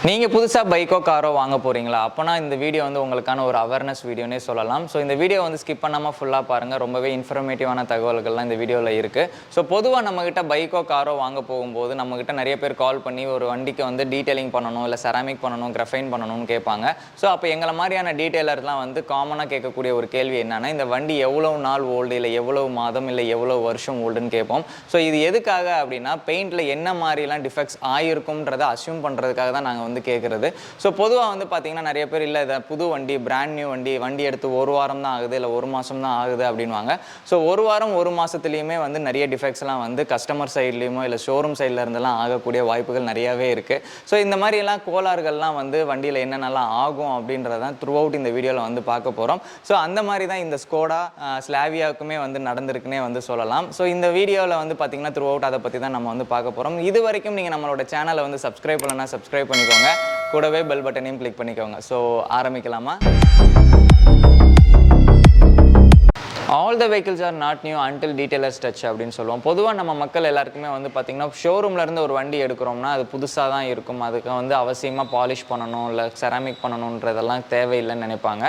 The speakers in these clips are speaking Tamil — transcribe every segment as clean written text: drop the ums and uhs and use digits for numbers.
நீங்க புதுசா பைக்கோ காரோ வாங்க போறீங்களா? அப்பனா இந்த வீடியோ வந்து உங்களுக்கான ஒரு அவேர்னஸ் வீடியோனே சொல்லலாம். ஸோ இந்த வீடியோ வந்து ஸ்கிப் பண்ணாம ஃபுல்லா பாருங்க. ரொம்பவே இன்ஃபர்மேட்டிவான தகவல்கள்லாம் இந்த வீடியோவில் இருக்கு. ஸோ பொதுவாக நம்மகிட்ட பைக்கோ காரோ வாங்க போகும்போது நம்மகிட்ட நிறைய பேர் கால் பண்ணி ஒரு வண்டிக்கு வந்து டீடைலிங் பண்ணணும், இல்லை செராமிக் பண்ணணும், கிராஃபைன் பண்ணணும்னு கேட்பாங்க. ஸோ அப்போ எங்களை மாதிரியான டீடைலர்லாம் வந்து காமனாக கேட்கக்கூடிய ஒரு கேள்வி என்னன்னா, இந்த வண்டி எவ்வளவு நாள் ஓல்டு, இல்லை எவ்வளவு மாதம், இல்லை எவ்வளவு வருஷம் ஓல்டுன்னு கேட்போம். ஸோ இது எதுக்காக அப்படின்னா, பெயிண்ட்ல என்ன மாதிரிலாம் டிஃபெக்ட்ஸ் ஆயிருக்கும்ன்றதை அஸ்யூம் பண்ணுறதுக்காக தான் நாங்கள் வந்து கேட்குறது. ஸோ பொதுவாக வந்து பார்த்தீங்கன்னா நிறைய பேர் இல்லை இதை புது வண்டி, பிராண்ட் நியூ வண்டி எடுத்து ஒரு வாரம் தான் ஆகுது, இல்லை ஒரு மாதம் தான் ஆகுது அப்படின்வாங்க. ஸோ ஒரு வாரம் ஒரு மாதத்துலேயுமே வந்து நிறைய டிஃபெக்ட்ஸ்லாம் வந்து கஸ்டமர் சைட்லேயுமோ இல்லை ஷோரூம் சைடில் இருந்தெல்லாம் ஆகக்கூடிய வாய்ப்புகள் நிறையாவே இருக்குது. ஸோ இந்த மாதிரியெல்லாம் கோளாறுகள்லாம் வந்து வண்டியில் என்னென்னலாம் ஆகும் அப்படின்றதான் த்ரூ அவுட் இந்த வீடியோவில் வந்து பார்க்க போகிறோம். ஸோ அந்த மாதிரி தான் இந்த ஸ்கோடா ஸ்லாவியாவுக்குமே வந்து நடந்திருக்குன்னே வந்து சொல்லலாம். ஸோ இந்த வீடியோவில் வந்து பார்த்தீங்கன்னா த்ரூ அவுட் அதை பற்றி தான் நம்ம வந்து பார்க்க போகிறோம். இது வரைக்கும் நீங்கள் நம்மளோட சேனலை வந்து சப்ஸ்கிரைப் பண்ணலன்னா சப்ஸ்கிரைப் பண்ணிக்கோங்க, கூடவே பெல் பட்டனையும் கிளிக் பண்ணிக்கோங்க. ஸோ ஆரம்பிக்கலாமா? All the vehicles are not new until detailers touch அப்படின்னு சொல்லுவோம். பொதுவாக நம்ம மக்கள் எல்லாருக்குமே வந்து பார்த்திங்கன்னா ஷோரூம்லேருந்து ஒரு வண்டி எடுக்கிறோம்னா அது புதுசாக தான் இருக்கும், அதுக்கு வந்து அவசியமாக பாலிஷ் பண்ணணும், இல்லை செராமிக் பண்ணணுன்றதெல்லாம் தேவையில்லைன்னு நினைப்பாங்க.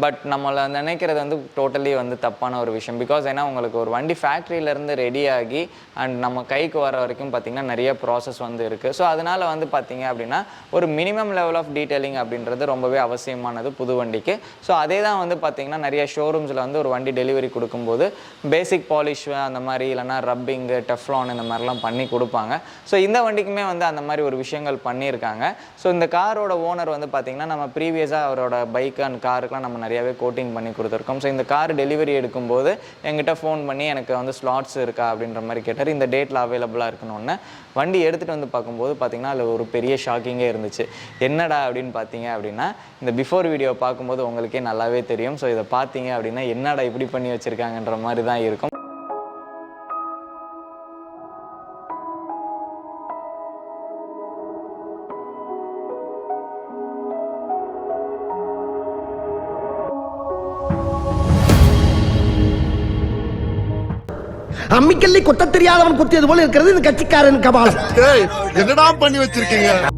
பட் நம்மளை நினைக்கிறது வந்து டோட்டலி வந்து தப்பான ஒரு விஷயம். பிகாஸ் ஏன்னா உங்களுக்கு ஒரு வண்டி ஃபேக்ட்ரியிலேருந்து ரெடி ஆகி அண்ட் நம்ம கைக்கு வர வரைக்கும் பார்த்திங்கன்னா நிறைய ப்ராசஸ் வந்து இருக்குது. ஸோ அதனால் வந்து பார்த்திங்க அப்படின்னா ஒரு மினிமம் லெவல் ஆஃப் டீட்டெயிலிங் அப்படின்றது ரொம்பவே அவசியமானது புது வண்டிக்கு. ஸோ அதே தான் வந்து பார்த்திங்கன்னா நிறைய ஷோரூம்ஸில் வந்து ஒரு வண்டி டெலிவரி கொடுக்கும்போது பேசிக் பாலிஷ் அந்த மாதிரி, இல்லைனா ரப்பிங்கு, டெஃப்லான் இந்த மாதிரிலாம் பண்ணி கொடுப்பாங்க. ஸோ இந்த வண்டிக்குமே வந்து அந்த மாதிரி ஒரு விஷயங்கள் பண்ணியிருக்காங்க. ஸோ இந்த காரோட ஓனர் வந்து பார்த்திங்கன்னா நம்ம ப்ரீவியஸாக அவரோட பைக் அண்ட் காருக்கெலாம் நம்ம நிறையாவே கோட்டிங் பண்ணி கொடுத்துருக்கோம். ஸோ இந்த கார் டெலிவரி எடுக்கும்போது எங்கிட்ட ஃபோன் பண்ணி எனக்கு வந்து ஸ்லாட்ஸ் இருக்கா அப்படின்ற மாதிரி கேட்டார். இந்த டேட்டில் அவைலபிளாக இருக்கணும்னு வண்டி எடுத்துகிட்டு வந்து பார்க்கும்போது பார்த்திங்கன்னா அதில் ஒரு பெரிய ஷாக்கிங்கே இருந்துச்சு. என்னடா அப்படின்னு பார்த்தீங்க அப்படின்னா, இந்த பிஃபோர் வீடியோ பார்க்கும்போது உங்களுக்கே நல்லாவே தெரியும். ஸோ இதை பார்த்தீங்க அப்படின்னா என்னடா இப்படி பண்ணி வச்சுருக்காங்கன்ற மாதிரி தான் இருக்கும். அம்மிக்கல்லி கொத்த தெரியாதவன் குத்தியது போல இருக்கிறது இந்த கட்சிக்காரன் கபாலம். என்னடா பண்ணி வச்சிருக்கீங்க?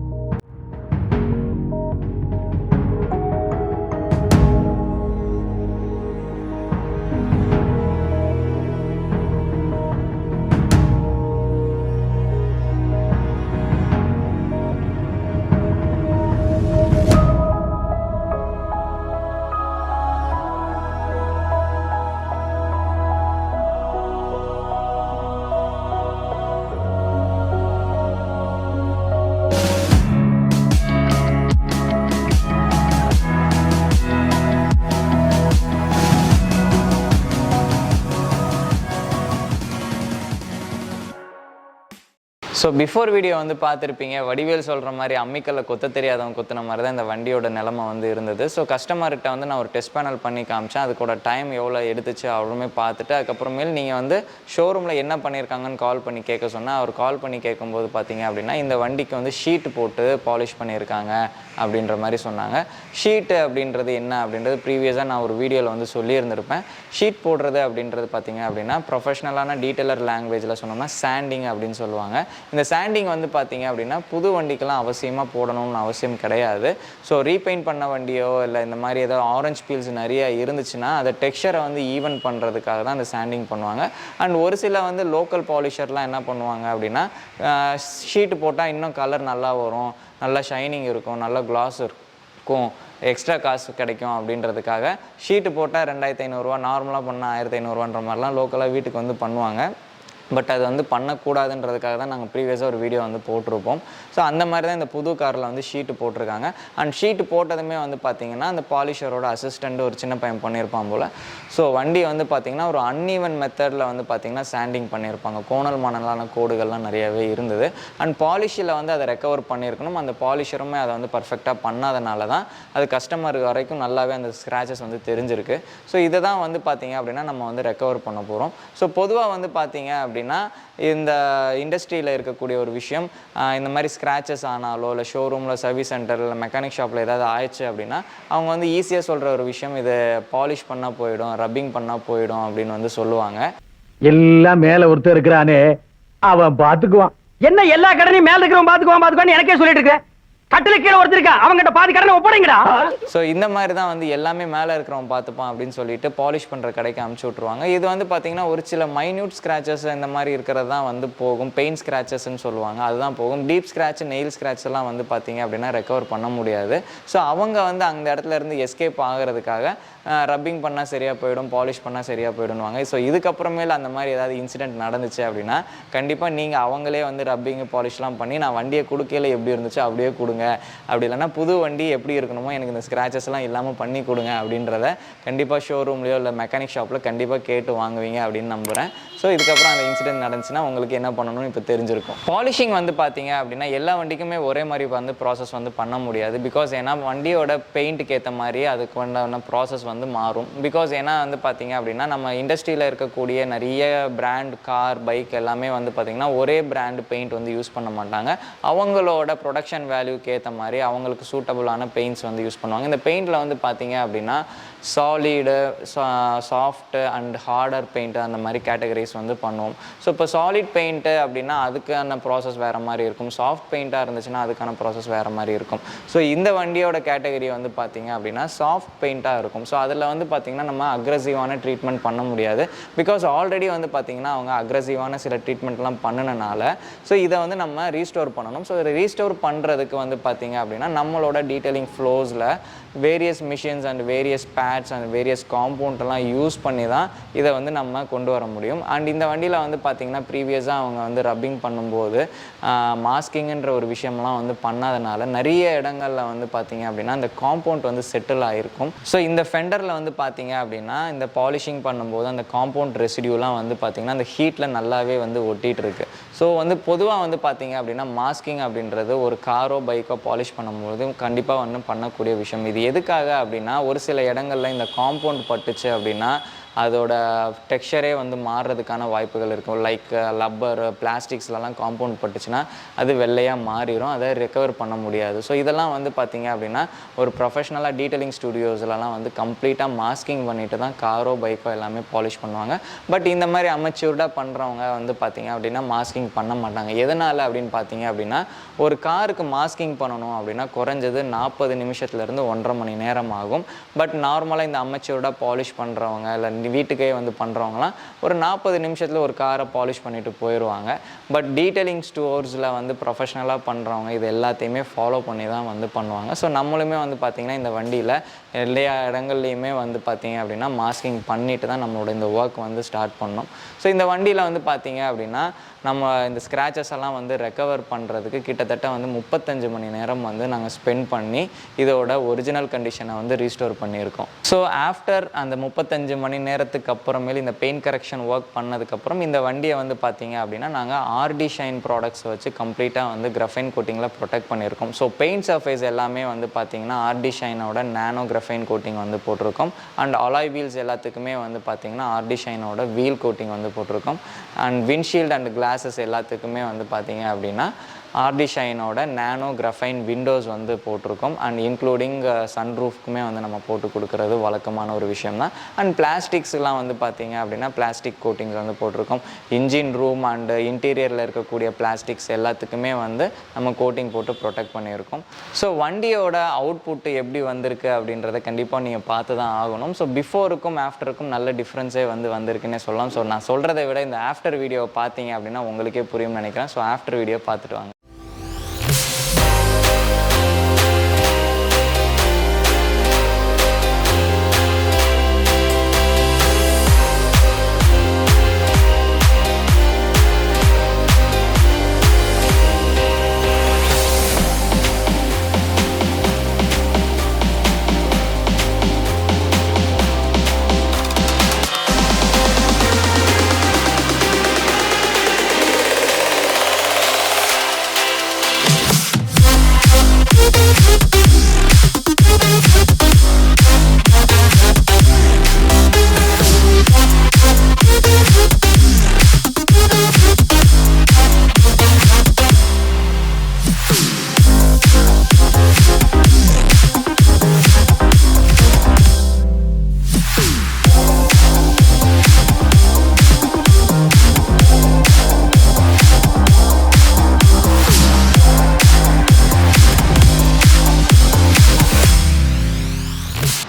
ஸோ பிஃபோர் வீடியோ வந்து பார்த்துருப்பீங்க. வடிவேல் சொல்கிற மாதிரி அம்மிக்கல்ல கொத்த தெரியாதவன் கொத்தின மாதிரி தான் இந்த வண்டியோட நிலைமை வந்து இருந்தது. ஸோ கஸ்டமர்கிட்ட வந்து நான் ஒரு டெஸ்ட் பேனல் பண்ணி காமிச்சேன். அதுக்கூட டைம் எவ்வளோ எடுத்துச்சு அவ்வளோமே பார்த்துட்டு அதுக்கப்புறமேல் நீங்கள் வந்து ஷோரூமில் என்ன பண்ணியிருக்காங்கன்னு கால் பண்ணி கேட்க சொன்னால், அவர் கால் பண்ணி கேட்கும்போது பார்த்தீங்க அப்படின்னா இந்த வண்டிக்கு வந்து ஷீட் போட்டு பாலிஷ் பண்ணியிருக்காங்க அப்படின்ற மாதிரி சொன்னாங்க. ஷீட்டு அப்படின்றது என்ன அப்படின்றது ப்ரீவியஸாக நான் ஒரு வீடியோவில் வந்து சொல்லியிருந்திருப்பேன். ஷீட் போடுறது அப்படின்றது பார்த்திங்க அப்படின்னா ப்ரொஃபஷ்னலான டீட்டெயிலர் லாங்குவேஜில் சொன்னோம்னா சாண்டிங் அப்படின்னு சொல்லுவாங்க. இந்த சாண்டிங் வந்து பார்த்திங்க அப்படின்னா புது வண்டிக்கெல்லாம் அவசியமாக போடணும்னு அவசியம் கிடையாது. ஸோ ரீபெயிண்ட் பண்ண வண்டியோ இல்லை இந்த மாதிரி ஏதாவது ஆரஞ்ச் பீல்ஸ் நிறைய இருந்துச்சுன்னா அதை டெக்ஸ்சரை வந்து ஈவன் பண்ணுறதுக்காக தான் அந்த சாண்டிங் பண்ணுவாங்க. அண்ட் ஒரு சில வந்து லோக்கல் பாலிஷர்லாம் என்ன பண்ணுவாங்க அப்படின்னா ஷீட்டு போட்டால் இன்னும் கலர் நல்லா வரும், நல்லா ஷைனிங் இருக்கும், நல்லா கிளாஸ் இருக்கும், எக்ஸ்ட்ரா காசு கிடைக்கும் அப்படின்றதுக்காக ஷீட்டு போட்டால் 2500 நார்மலாக பண்ணால் 1500 மாதிரிலாம் லோக்கலாக வீட்டுக்கு வந்து பண்ணுவாங்க. பட் அது வந்து பண்ணக்கூடாதுன்றதுக்காக தான் நாங்கள் ப்ரீவியஸாக ஒரு வீடியோ வந்து போட்டிருப்போம். ஸோ அந்த மாதிரி தான் இந்த புது காரில் வந்து ஷீட்டு போட்டிருக்காங்க. அண்ட் ஷீட்டு போட்டதுமே வந்து பார்த்திங்கன்னா அந்த பாலிஷரோட அசிஸ்டண்ட் ஒரு சின்ன பையன் பண்ணியிருப்பான் போல். ஸோ வண்டி வந்து பார்த்திங்கன்னா ஒரு அன்ஈவன் மெத்தடில் வந்து பார்த்திங்கன்னா சாண்டிங் பண்ணியிருப்பாங்க. கோணல் மாணலான கோடுகள்லாம் நிறையவே இருந்தது. அண்ட் பாலிஷில் வந்து அதை ரெக்கவர் பண்ணியிருக்கணும். அந்த பாலிஷருமே அதை வந்து பர்ஃபெக்டாக பண்ணாதனால தான் அது கஸ்டமர் வரைக்கும் நல்லாவே அந்த ஸ்க்ராச்சஸ் வந்து தெரிஞ்சிருக்கு. ஸோ இதை தான் வந்து பார்த்திங்க அப்படின்னா நம்ம வந்து ரெக்கவர் பண்ண போகிறோம். ஸோ பொதுவாக வந்து பார்த்திங்க அப்படின்னா இந்த இண்டஸ்ட்ரியில் இருக்கக்கூடிய ஒரு விஷயம், இந்த மாதிரி ஸ்க்ராச்சஸ் ஆனாலோ இல்லை ஷோரூமில் சர்வீஸ் சென்டர் இல்லை மெக்கானிக் ஷாப்பில் ஏதாவது ஆயிடுச்சு அப்படின்னா அவங்க வந்து ஈஸியாக சொல்கிற ஒரு விஷயம், இது பாலிஷ் பண்ணால் போயிடும், ரப்பிங் பண்ணால் போயிடும் அப்படின்னு வந்து சொல்லுவாங்க. எல்லாம் மேல ஒருத்தர் இருக்கிறானே அவன் பாத்துக்குவான். என்ன எல்லா கடனையும் மேல இருக்கிறவன் பாத்துக்குவான் எனக்கே சொல்லிட்டு இருக்க. கட்டில கீழே ஒருத்தருக்கா அவங்ககிட்ட பாதி கடனை ஒப்படைங்கடா. ஸோ இந்த மாதிரி தான் வந்து எல்லாமே மேலே இருக்கிறவன் பார்த்துப்பான் அப்படின்னு சொல்லிட்டு பாலிஷ் பண்ணுற கடைக்கு அமுச்சு விட்ருவாங்க. இது வந்து பார்த்தீங்கன்னா ஒரு சில மைன்யூட் ஸ்க்ராச்சஸ் இந்த மாதிரி இருக்கிறது தான் வந்து போகும். பெயிண்ட் ஸ்க்ராச்சஸ்ன்னு சொல்லுவாங்க, அதுதான் போகும். டீப் ஸ்க்ராட்ச், நெயில் ஸ்க்ராட்ச் எல்லாம் வந்து பார்த்தீங்க அப்படின்னா ரெக்கவர் பண்ண முடியாது. ஸோ அவங்க வந்து அந்த இடத்துல இருந்து எஸ்கேப் ஆகிறதுக்காக ரப்பிங் பண்ணால் சரியாக போயிடும், பாலிஷ் பண்ணால் சரியாக போயிடுவாங்க. ஸோ இதுக்கப்புறமேல அந்த மாதிரி ஏதாவது இன்சிடென்ட் நடந்துச்சு அப்படின்னா கண்டிப்பாக நீங்கள் அவங்களே வந்து ரப்பிங் பாலிஷ்லாம் பண்ணி நான் வண்டியை கொடுக்கையில் எப்படி இருந்துச்சோ அப்படியே கொடுங்க, அப்படி இல்லைன்னா புது வண்டி எப்படி இருக்கணுமோ எனக்கு இந்த ஸ்க்ராச்சஸ்லாம் இல்லாமல் பண்ணி கொடுங்க அப்படின்றத கண்டிப்பாக ஷோரூம்லேயோ இல்லை மெக்கானிக் ஷாப்பில் கண்டிப்பாக கேட்டு வாங்குவீங்க அப்படின்னு நம்புகிறேன். ஸோ இதுக்கப்புறம் அந்த இன்சிடென்ட் நடந்துச்சுன்னா உங்களுக்கு என்ன பண்ணணும்னு இப்போ தெரிஞ்சிருக்கும். பாலிஷிங் வந்து பார்த்தீங்க அப்படின்னா எல்லா வண்டிக்குமே ஒரே மாதிரி வந்து ப்ராசஸ் வந்து பண்ண முடியாது. பிகாஸ் ஏன்னா வண்டியோட பெயிண்ட்டுக்கு ஏற்ற மாதிரி அதுக்கு உண்டான ப்ராசஸ் வந்து மாறும். பிகாஸ் ஏன்னா வந்து பார்த்தீங்க அப்படின்னா நம்ம இண்டஸ்ட்ரியில் இருக்கக்கூடிய நிறைய பிராண்ட் கார், பைக் எல்லாமே வந்து பார்த்திங்கன்னா ஒரே பிராண்ட் பெயிண்ட் வந்து யூஸ் பண்ண மாட்டாங்க. அவங்களோட ப்ரொடக்ஷன் வேல்யூக்கு ஏற்ற மாதிரி அவங்களுக்கு சூட்டபுளான பெயிண்ட்ஸ் வந்து யூஸ் பண்ணுவாங்க. இந்த பெயிண்டில் வந்து பார்த்தீங்க அப்படின்னா solid, soft and harder paint அந்த மாதிரி கேட்டகரிஸ் வந்து பண்ணுவோம். ஸோ இப்போ சாலிட் பெயிண்ட்டு அப்படின்னா அதுக்கான ப்ராசஸ் வேறு மாதிரி இருக்கும். சாஃப்ட் பெயிண்ட்டாக இருந்துச்சுன்னா அதுக்கான ப்ராசஸ் வேறு மாதிரி இருக்கும். ஸோ இந்த வண்டியோட கேட்டகரி வந்து பார்த்திங்க அப்படின்னா சாஃப்ட் பெயிண்ட்டாக இருக்கும். ஸோ அதில் வந்து பார்த்திங்கன்னா நம்ம அக்ரெசிவான ட்ரீட்மெண்ட் பண்ண முடியாது. பிகாஸ் ஆல்ரெடி வந்து பார்த்திங்கன்னா அவங்க அக்ரெசிவான சில ட்ரீட்மெண்ட்லாம் பண்ணினால ஸோ இதை வந்து நம்ம ரீஸ்டோர் பண்ணணும். ஸோ இதை ரீஸ்டோர் பண்ணுறதுக்கு வந்து பார்த்திங்க அப்படின்னா நம்மளோட டீட்டெயிலிங் ஃப்ளோஸில் various machines and various pads and various காம்பவுண்டெல்லாம் யூஸ் பண்ணி தான் இதை வந்து நம்ம கொண்டு வர முடியும். அண்ட் இந்த வண்டியில் வந்து பார்த்திங்கன்னா ப்ரீவியஸாக அவங்க வந்து ரப்பிங் பண்ணும்போது மாஸ்கிங்ன்ற ஒரு விஷயம்லாம் வந்து பண்ணாதனால நிறைய இடங்களில் வந்து பார்த்திங்க அப்படின்னா அந்த காம்பவுண்ட் வந்து செட்டில் ஆகிருக்கும். ஸோ இந்த ஃபெண்டரில் வந்து பார்த்திங்க அப்படின்னா இந்த பாலிஷிங் பண்ணும்போது அந்த காம்பவுண்ட் ரெசிடியூலாம் வந்து பார்த்திங்கன்னா அந்த ஹீட்டில் நல்லாவே வந்து ஒட்டிகிட்டு இருக்குது. ஸோ வந்து பொதுவாக வந்து பார்த்திங்க அப்படின்னா மாஸ்கிங் அப்படின்றது ஒரு காரோ பைக்கோ பாலிஷ் பண்ணும்போது கண்டிப்பாக வந்து பண்ணக்கூடிய விஷயம். இது எதுக்காக அப்படின்னா ஒரு சில இடங்களில் இந்த காம்பவுண்ட் பட்டுச்சு அப்படின்னா அதோட டெக்ஸ்சரே வந்து மாறுறதுக்கான வாய்ப்புகள் இருக்கும். லைக் லப்பர், பிளாஸ்டிக்ஸ்லலாம் காம்பவுண்ட் பட்டுச்சுன்னா அது வெள்ளையாக மாறிடும், அதை ரெக்கவர் பண்ண முடியாது. ஸோ இதெல்லாம் வந்து பார்த்திங்க அப்படின்னா ஒரு ப்ரொஃபஷ்னலாக டீட்டெயிலிங் ஸ்டுடியோஸ்லாம் வந்து கம்ப்ளீட்டாக மாஸ்கிங் பண்ணிட்டு தான் காரோ பைக்கோ எல்லாமே பாலிஷ் பண்ணுவாங்க. பட் இந்த மாதிரி அமெச்சூர்டாக பண்ணுறவங்க வந்து பார்த்திங்க அப்படின்னா மாஸ்கிங் பண்ண மாட்டாங்க. எதனால் அப்படின்னு பார்த்தீங்க அப்படின்னா ஒரு காருக்கு மாஸ்கிங் பண்ணணும் அப்படின்னா குறைஞ்சது 40 நிமிஷத்துலேருந்து 1.5 மணி நேரம் ஆகும். பட் நார்மலாக இந்த அமெச்சூர்டாக பாலிஷ் பண்ணுறவங்க இல்லை வீட்டுக்கே வந்து பண்ணுறவங்களாம் ஒரு 40 நிமிஷத்தில் ஒரு காரை பாலிஷ் பண்ணிவிட்டு போயிடுவாங்க. பட் டீட்டெயிலிங் ஸ்டோர்ஸில் வந்து ப்ரொஃபஷ்னலாக பண்ணுறவங்க இது எல்லாத்தையுமே ஃபாலோ பண்ணி தான் வந்து பண்ணுவாங்க. ஸோ நம்மளுமே வந்து பார்த்திங்கன்னா இந்த வண்டியில் எல்லா இடங்கள்லையுமே வந்து பார்த்திங்க அப்படின்னா மாஸ்கிங் பண்ணிட்டு தான் நம்மளோட இந்த ஒர்க் வந்து ஸ்டார்ட் பண்ணோம். ஸோ இந்த வண்டியில் வந்து பார்த்திங்க அப்படின்னா நம்ம இந்த ஸ்க்ராச்சஸ் எல்லாம் வந்து ரெக்கவர் பண்ணுறதுக்கு கிட்டத்தட்ட வந்து 35 மணி நேரம் வந்து நாங்கள் ஸ்பெண்ட் பண்ணி இதோட ஒரிஜினல் கண்டிஷனை வந்து ரீஸ்டோர் பண்ணியிருக்கோம். ஸோ ஆஃப்டர் அந்த 35 மணி நேரத்துக்கு அப்புறமேல் இந்த பெயிண்ட் கரெக்ஷன் ஒர்க் பண்ணதுக்கப்புறம் இந்த வண்டியை வந்து பார்த்திங்க அப்படின்னா நாங்கள் ஆர்டிஷைன் ப்ராடக்ட்ஸ் வச்சு கம்ப்ளீட்டாக வந்து கிராஃபைன் கோட்டிங்கில் ப்ரொடெக்ட் பண்ணியிருக்கோம். ஸோ பெயிண்ட் சர்ஃபேஸ் எல்லாமே வந்து பார்த்திங்கன்னா ஆர்டிஷைனோட நானோ கிராஃபைன் கோட்டிங் வந்து போட்டிருக்கோம். அண்ட் அலாய் வீல்ஸ் எல்லாத்துக்குமே வந்து பார்த்திங்கன்னா ஆர்டிஷைனோட வீல் கோட்டிங் வந்து போட்டிருக்கோம். அண்ட் விண்ட்ஷீல்டு அண்ட் கிளாஸஸ் எல்லாத்துக்குமே வந்து பார்த்திங்க அப்படின்னா ஆர்டிஷைனோட நானோ கிராஃபைன் விண்டோஸ் வந்து போட்டிருக்கோம். அண்ட் இன்க்ளூடிங் சன்ரூஃப்க்குமே வந்து நம்ம போட்டு கொடுக்குறது வழக்கமான ஒரு விஷயம் தான். அண்ட் பிளாஸ்டிக்ஸ்லாம் வந்து பார்த்திங்க அப்படின்னா பிளாஸ்டிக் கோட்டிங்ஸ் வந்து போட்டிருக்கோம். இன்ஜின் ரூம் அண்ட் இன்டீரியரில் இருக்கக்கூடிய பிளாஸ்டிக்ஸ் எல்லாத்துக்குமே வந்து நம்ம கோட்டிங் போட்டு ப்ரொடெக்ட் பண்ணியிருக்கோம். ஸோ வண்டியோட அவுட்புட் எப்படி வந்திருக்கு அப்படின்றத கண்டிப்பாக நீங்கள் பார்த்து தான் ஆகணும். ஸோ பிஃபோருக்கும் ஆஃப்டருக்கும் நல்ல டிஃப்ரென்ஸே வந்து வந்திருக்குன்னே சொல்லலாம். ஸோ நான் சொல்கிறத விட இந்த ஆஃப்டர் வீடியோவை பார்த்தீங்க அப்படின்னா உங்களுக்கே புரியும்னு நினைக்கிறேன். ஸோ ஆஃப்டர் வீடியோ பார்த்துட்டு வாங்க.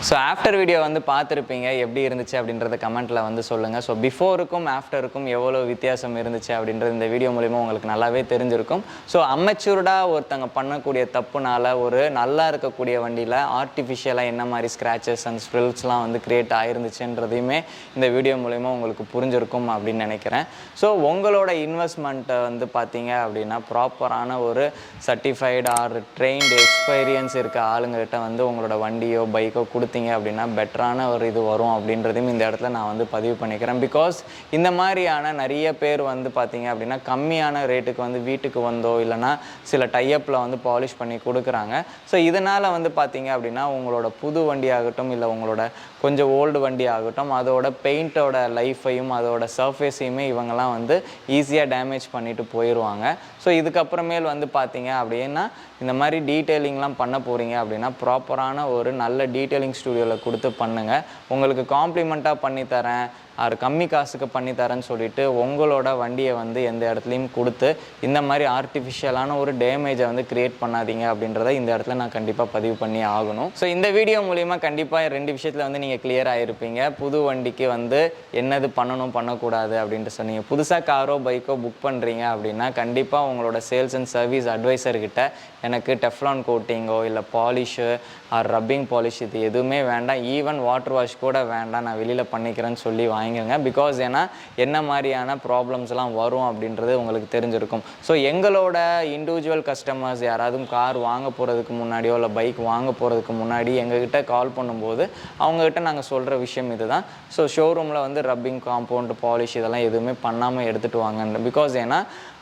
ஸோ ஆஃப்டர் வீடியோ வந்து பார்த்துருப்பீங்க, எப்படி இருந்துச்சு அப்படின்றத கமெண்ட்டில் வந்து சொல்லுங்கள். ஸோ பிஃபோருக்கும் ஆஃப்டருக்கும் எவ்வளோ வித்தியாசம் இருந்துச்சு அப்படின்றது இந்த வீடியோ மூலிமா உங்களுக்கு நல்லாவே தெரிஞ்சிருக்கும். ஸோ அமெச்சூர்டாக ஒருத்தங்க பண்ணக்கூடிய தப்புனால ஒரு நல்லா இருக்கக்கூடிய வண்டியில் ஆர்டிஃபிஷியலாக என்ன மாதிரி ஸ்க்ராச்சஸ் அண்ட் ஸ்ப்ரில்ஸ்லாம் வந்து க்ரியேட் ஆயிருந்துச்சுன்றதையுமே இந்த வீடியோ மூலிமா உங்களுக்கு புரிஞ்சிருக்கும் அப்படின்னு நினைக்கிறேன். ஸோ உங்களோட இன்வெஸ்ட்மெண்ட்டை வந்து பார்த்தீங்க அப்படின்னா ப்ராப்பரான ஒரு சர்டிஃபைடு ஆர் ட்ரெயின்டு எக்ஸ்பீரியன்ஸ் இருக்க ஆளுங்ககிட்ட வந்து உங்களோட வண்டியோ பைக்கோ கொடுத்தீங்க அப்படின்னா பெட்டரான ஒரு இது வரும் அப்படின்றதையும் இந்த இடத்துல நான் வந்து பதிவு பண்ணிக்கிறேன். பிகாஸ் இந்த மாதிரியான நிறைய பேர் வந்து பார்த்தீங்க அப்படின்னா கம்மியான ரேட்டுக்கு வந்து வீட்டுக்கு வந்தோ இல்லைனா சில டைப்பில் வந்து பாலிஷ் பண்ணி கொடுக்குறாங்க. ஸோ இதனால் வந்து பார்த்தீங்க அப்படின்னா உங்களோட புது வண்டி ஆகட்டும் இல்லை உங்களோட கொஞ்சம் ஓல்டு வண்டி ஆகட்டும் அதோட பெயிண்டோட லைஃப்பையும் அதோட சர்ஃபேஸையுமே இவங்கெல்லாம் வந்து ஈஸியாக டேமேஜ் பண்ணிட்டு போயிடுவாங்க. ஸோ இதுக்கப்புறமேல் வந்து பார்த்தீங்க அப்படின்னா இந்த மாதிரி டீட்டெயிலிங்லாம் பண்ண போகிறீங்க அப்படின்னா ப்ராப்பரான ஒரு நல்ல டீட்டெயிலிங் ஸ்டுடியோவில் கொடுத்து பண்ணுங்கள். உங்களுக்கு காம்ப்ளிமெண்ட்டாக பண்ணித்தரேன் அது கம்மி காசுக்கு பண்ணித்தரேன்னு சொல்லிட்டு உங்களோட வண்டியை வந்து எந்த இடத்துலையும் கொடுத்து இந்த மாதிரி ஆர்டிஃபிஷியலான ஒரு டேமேஜை வந்து க்ரியேட் பண்ணாதீங்க அப்படின்றத இந்த இடத்துல நான் கண்டிப்பாக பதிவு பண்ணி ஆகணும். ஸோ இந்த வீடியோ மூலிமா கண்டிப்பாக 2 விஷயத்தில் வந்து நீங்கள் கிளியர் ஆகிருப்பீங்க. புது வண்டிக்கு வந்து என்னது பண்ணணும் பண்ணக்கூடாது அப்படின்ட்டு சொன்னீங்க. புதுசாக காரோ பைக்கோ புக் பண்ணுறீங்க அப்படின்னா கண்டிப்பாக உங்களோட சேல்ஸ் அண்ட் சர்வீஸ் அட்வைசர்கிட்ட எனக்கு டெஃப்லான் கோட்டிங்கோ இல்லை பாலிஷு ஆர் ரப்பிங் பாலிஷ் இது எதுவுமே வேண்டாம், ஈவன் வாட்டர் வாஷ் கூட வேண்டாம், நான் வெளியில் பண்ணிக்கிறேன்னு சொல்லி வாங்கிங்க. பிகாஸ் ஏன்னா என்ன மாதிரியான ப்ராப்ளம்ஸ்லாம் வரும் அப்படின்றது உங்களுக்கு தெரிஞ்சிருக்கும். ஸோ எங்களோட இண்டிவிஜுவல் கஸ்டமர்ஸ் யாராவது கார் வாங்க போகிறதுக்கு முன்னாடியோ இல்லை பைக் வாங்க போகிறதுக்கு முன்னாடி எங்ககிட்ட கால் பண்ணும்போது அவங்ககிட்ட நாங்கள் சொல்கிற விஷயம் இதுதான். ஸோ ஷோரூமில் வந்து ரப்பிங் காம்பவுண்ட் பாலிஷ் இதெல்லாம் எதுவுமே பண்ணாமல் எடுத்துகிட்டு வாங்க. பிகாஸ் ஏன்னா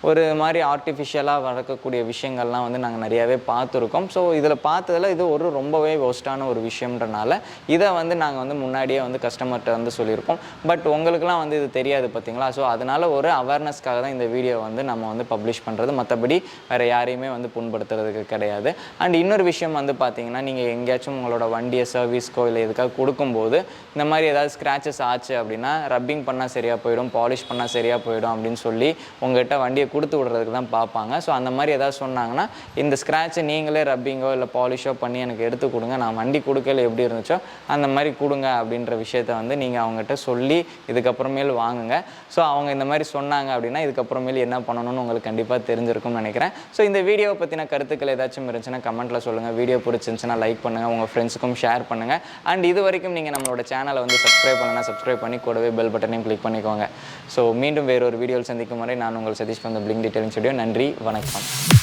ஒரு மாதிரி ஆர்டிஃபிஷியலாக வளர்க்கக்கூடிய விஷயங்கள்லாம் வந்து நாங்கள் நிறையாவே பார்த்துருக்கோம். ஸோ இதில் பார்த்ததில் இது ஒரு ரொம்பவே ஒஸ்ட்டான ஒரு விஷயம்ன்றனால இதை வந்து நாங்கள் வந்து முன்னாடியே வந்து கஸ்டமர்கிட்ட வந்து சொல்லியிருப்போம். பட் உங்களுக்குலாம் வந்து இது தெரியாது பார்த்தீங்களா. ஸோ அதனால் ஒரு அவேர்னஸ்க்காக தான் இந்த வீடியோ வந்து நம்ம வந்து பப்ளிஷ் பண்ணுறது, மற்றபடி வேறு யாரையுமே வந்து புண்படுத்துறதுக்கு கிடையாது. அண்ட் இன்னொரு விஷயம் வந்து பார்த்தீங்கன்னா நீங்கள் எங்கேயாச்சும் உங்களோட வண்டியை சர்வீஸ்க்கோ இல்லை எதுக்காக கொடுக்கும்போது இந்த மாதிரி ஏதாவது ஸ்க்ராச்சஸ் ஆச்சு அப்படின்னா ரப்பிங் பண்ணால் சரியாக போயிடும், பாலிஷ் பண்ணால் சரியாக போயிடும் அப்படின்னு சொல்லி உங்கள்கிட்ட வண்டியை கொடுத்து விடுறதுக்கு தான் பார்ப்பாங்க. ஸோ அந்த மாதிரி ஏதாவது சொன்னாங்கன்னா இந்த ஸ்க்ராட்சை நீங்களே ரப்பிங்கோ இல்லை பாலிஷோ பண்ணி எனக்கு எடுத்து கொடுங்க, நான் வண்டி கொடுக்கல எப்படி இருந்துச்சோ அந்த மாதிரி கொடுங்க அப்படின்ற விஷயத்த வந்து நீங்கள் அவங்ககிட்ட சொல்லி இதுக்கப்புறமேல் வாங்குங்க. ஸோ அவங்க இந்த மாதிரி சொன்னாங்க அப்படின்னா இதுக்கப்புறமேல் என்ன பண்ணணும்னு உங்களுக்கு கண்டிப்பாக தெரிஞ்சிருக்கும்னு நினைக்கிறேன். ஸோ இந்த வீடியோவை பற்றின கருத்துக்கள் ஏதாச்சும் இருந்துச்சுன்னா கமெண்ட்டில் சொல்லுங்கள். வீடியோ பிடிச்சிருந்துச்சுன்னா லைக் பண்ணுங்கள், உங்கள் ஃப்ரெண்ட்ஸுக்கும் ஷேர் பண்ணுங்கள். அண்ட் இது வரைக்கும் நீங்கள் நம்மளோட சேனலை வந்து சப்ஸ்கிரைப் பண்ணலாம், சப்ஸ்கிரைப் பண்ணி கூடவே பெல் பட்டனையும் கிளிக் பண்ணிக்கோங்க. ஸோ மீண்டும் வேறொரு வீடியோவில் சந்திக்கும் வரை நான் உங்கள் சதீஷ் வந்து Bling டீடைலிங் ஸ்டுடியோ. நன்றி, வணக்கம்.